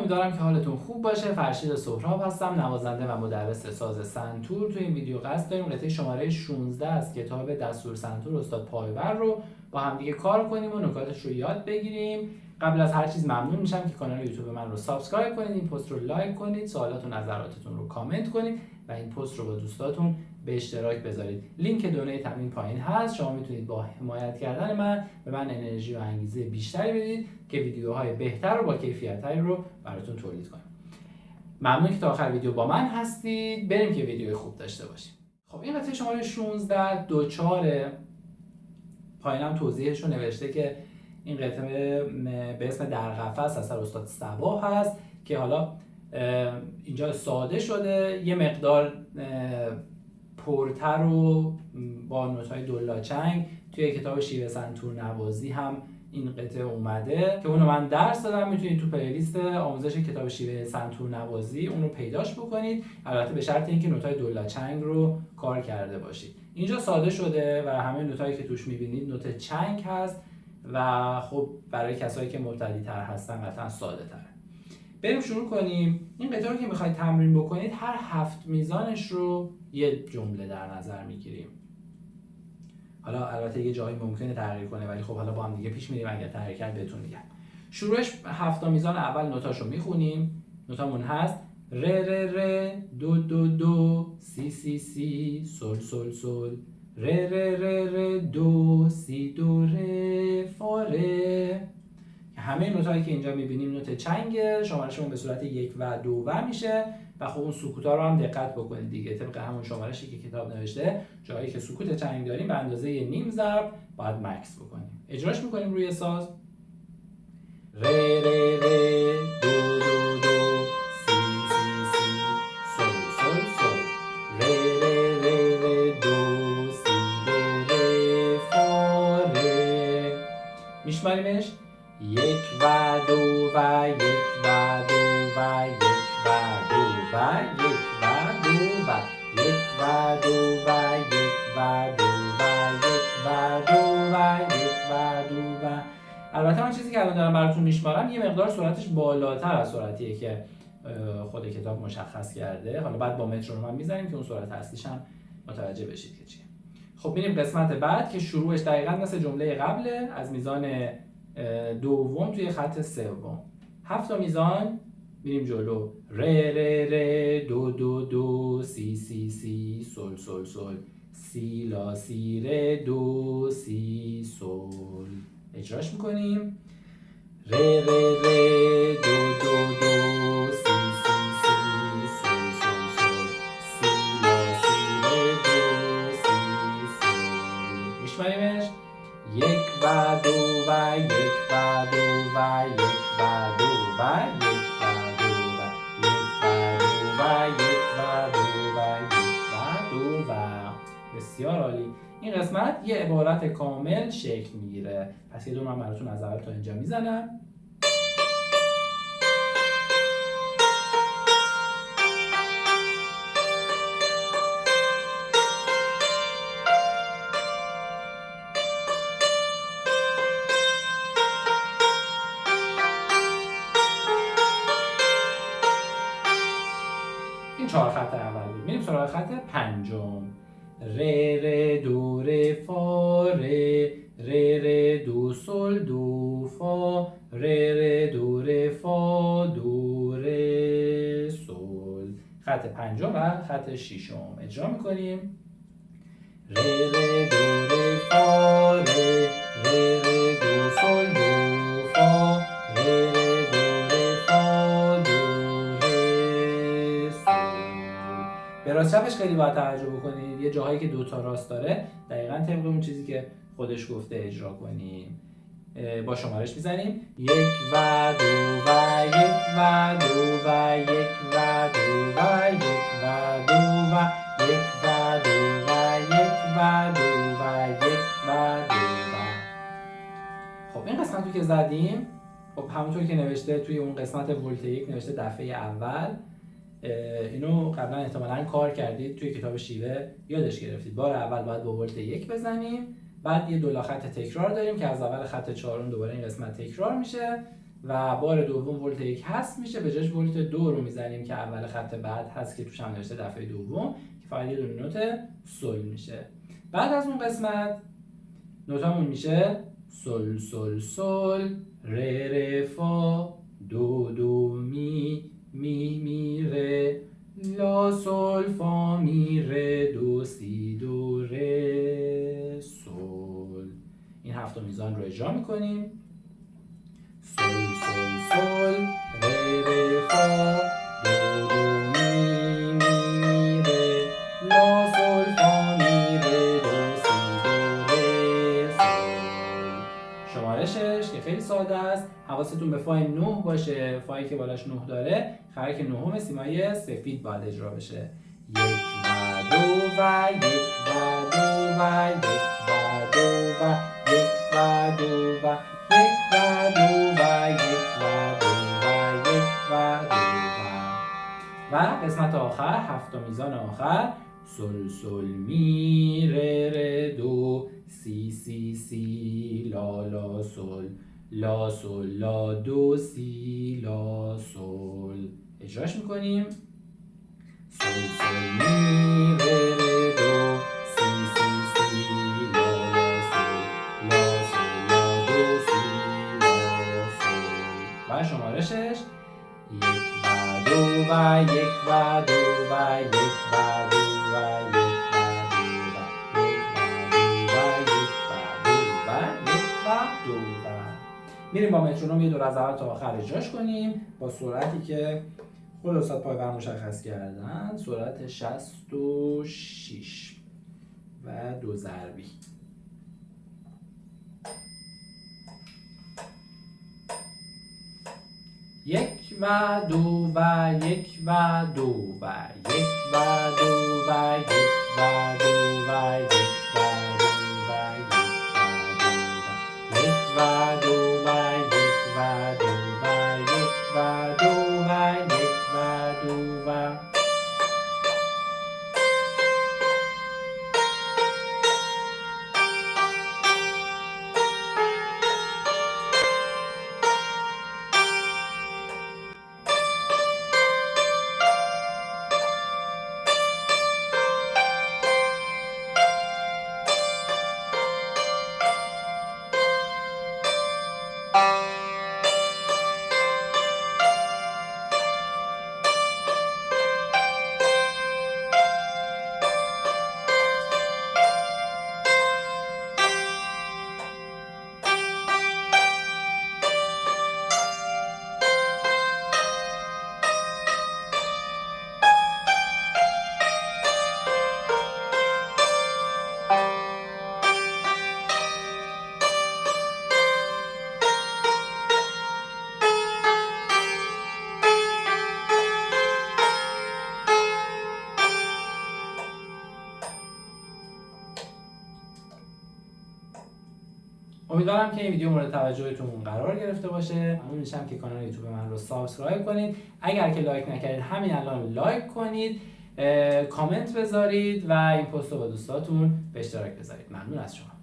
امیدوارم که حالتون خوب باشه. فرشید سهراب هستم، نوازنده و مدرس ساز سنتور. تو این ویدیو قصد داریم قطعه شماره 16 از کتاب دستور سنتور استاد پایور رو با هم دیگه کار کنیم و نکاتش رو یاد بگیریم. قبل از هر چیز ممنون میشم که کانال یوتیوب من رو سابسکرایب کنید، این پست رو لایک کنید، سوالات و نظراتتون رو کامنت کنید و این پست رو با دوستاتون به اشتراک بذارید. لینک دونیت همین پایین هست. شما میتونید با حمایت کردن من به من انرژی و انگیزه بیشتری بدید که ویدیوهای بهتر و با کیفیت‌تری رو براتون تولید کنم. ممنون که تا آخر ویدیو با من هستید. بریم که ویدیوی خوب داشته باشیم. خب این قطعه شماره 16 2/4 پایینم توضیحش رو نوشته که این قطعه به اسم در قفس اثر استاد صبا هست که حالا اینجا ساده شده، یه مقدار پرتر و با نوت‌های دولاچنگ توی کتاب شیوه سنتور نوازی هم این قطعه اومده که اونو من درس دادم. میتونید تو پلیلیست آموزش کتاب شیوه سنتور نوازی اون رو پیداش بکنید، البته به شرط اینکه نوت‌های دولاچنگ رو کار کرده باشید. اینجا ساده شده و همه نوت‌هایی که توش می‌بینید نوت چنگ هست و خب برای کسایی که مبتدی‌تر هستن قطعا ساده‌تره. بریم شروع کنیم. این قطعه رو که میخواید تمرین بکنید هر 7 میزانش رو یه جمله در نظر میگیریم. حالا البته یه جایی ممکنه تغییر کنه ولی خب حالا با هم دیگه پیش میریم، اگر تغییر کرد بهتون میگم. شروعش 7 میزان اول نوتاشو میخونیم. نوتامون هست ر ر ر دو دو دو سی سی سی سل سل سل ر ر ر ر دو سی دو ر فا ر. همه نوتایی که اینجا میبینیم نوت چنگه، شمارشمون به صورت 1 و 2 و میشه و خب اون سکوتا رو هم دقت بکنید دیگه، طبق همون شمارشی که کتاب نوشته جایی که سکوت چنگ داریم به اندازه نیم ضرب باید مکس بکنیم. اجراش میکنیم روی ساز. ر ر ر دو دو دو سی سی سی سل سل سل ر ر ر ر دو سی دو ر فا ر. میشماریمش 1 و 2 و 1 و 2 و 1 و 2 و 1 و 2 و 1 و 2 و 1 و 2 و 1 و 2 و 1 و 2 و. البته من چیزی که الان دارم براتون میشمارم یه مقدار سرعتش بالاتر از سرعتیه که خود کتاب مشخص کرده. حالا بعد با مترونوم هم میزنیم که اون سرعت اصلیش هم متوجه بشید که چیه. خب میریم قسمت بعد که شروعش دقیقاً مثل جمله قبله، از میزان دوم توی خط سوم. 7 میزان میریم جلو. ر ر ر دو دو دو سی سی سی سل سل سل سی لا سی ر دو سی سل. اجراش میکنیم. ر ر ر دو دو دو سی سی سی سل سل سل سی لا سی ر دو سی سل. میشماریمش 1 و 2 و 1 و 2 و 1 و 2 و 1 و 2 و 1 و 2 و 1 و 2 و 1 و 2 و. بسیار عالی. این قسمت یه عبارت کامل شکل میگیره. پس یه دور من براتون از اول تا اینجا میزنم. این 4 خط اول بود. میریم سراغ خط پنجم. ر ر دو ر فا ر ر ر دو سل دو فا ر ر دو ر فا دو ر سل. خط پنجم و خط ششم اجرا میکنیم. ر ر دو ر فا ر ر ر دو سل دو فا ر ر دو ر فا دو ر سل. به راست چپش خیلی باید توجه بکنید. یه جاهایی که 2 تا راست داره دقیقاً طبق اون چیزی که خودش گفته اجرا کنیم. با شمارش میزنیم 1 و 2 و 1 و 2 و 1 و 2 و 1 و 2 و 1 و 2 و 1 و 2 و 1 و 2 و. خب این قسمت رو که زدیم، خب همونطور که نوشته توی اون قسمت ولت 1 نوشته دفعه اول. اینو قبلا احتمالاً کار کردید توی کتاب شیوه یادش گرفتید. بار اول باید با ولت 1 بزنیم، بعد یه دولا خط تکرار داریم که از اول خط چهارم دوباره این قسمت تکرار میشه و بار دوم ولت 1 حذف میشه، به جاش ولت 2 رو میزنیم که اول خط بعد هست که توش هم نوشته دفعه دوم که فقط یه دونه نوت سل میشه. بعد از اون قسمت نوتامون میشه سل سل سل، ره ره فا، دو دو می، می می ره، لا سل فا می ره، دو سی دو ره سل. این 7 میزان رو اجرا میکنیم. سل سل سل، ره ره فا، دو دو می، می می ره، لا سل فا می ره، دو سی دو ره سل. شمارشش که خیلی ساده است، حواستون به فای 9 باشه، فایی که بالاش 9 داره خرک نهم سیمای سفید باید اجرا بشه. یک و دو و یک و دو و یک و دو و یک و دو و یک و دو و یک و دو و یک و دو و قسمت آخر 7 میزان آخر سل سل می ره ره دو، سی سی سی، لا لا سل، لا سل لا دو سی لا سل. اجراش میکنیم. سل سل می ره ره دو، سی سی سی، لا لا سل، لا سل لا دو سی لا سل. و شمارشش یک و دو و یک و دو و یک و دو و یک و دو و یک و دو و یک و دو و میریم با مترونوم یه دور از اول تا آخر اجراش کنیم با سرعتی که خود استاد پایور مشخص کردن، سرعت 66 و 2 ضربی. یک و دو و یک و دو و یک و دو و یک و دو و یک و دو و یک و دو و یک و دو و یک و دو و یک و دو و امیدوارم که این ویدیو مورد توجهتون قرار گرفته باشه. ممنون میشم که کانال یوتیوب من رو سابسکرایب کنید. اگر که لایک نکردید همین الان لایک کنید، کامنت بذارید و این پست رو با دوستاتون به اشتراک بذارید. ممنون از شما.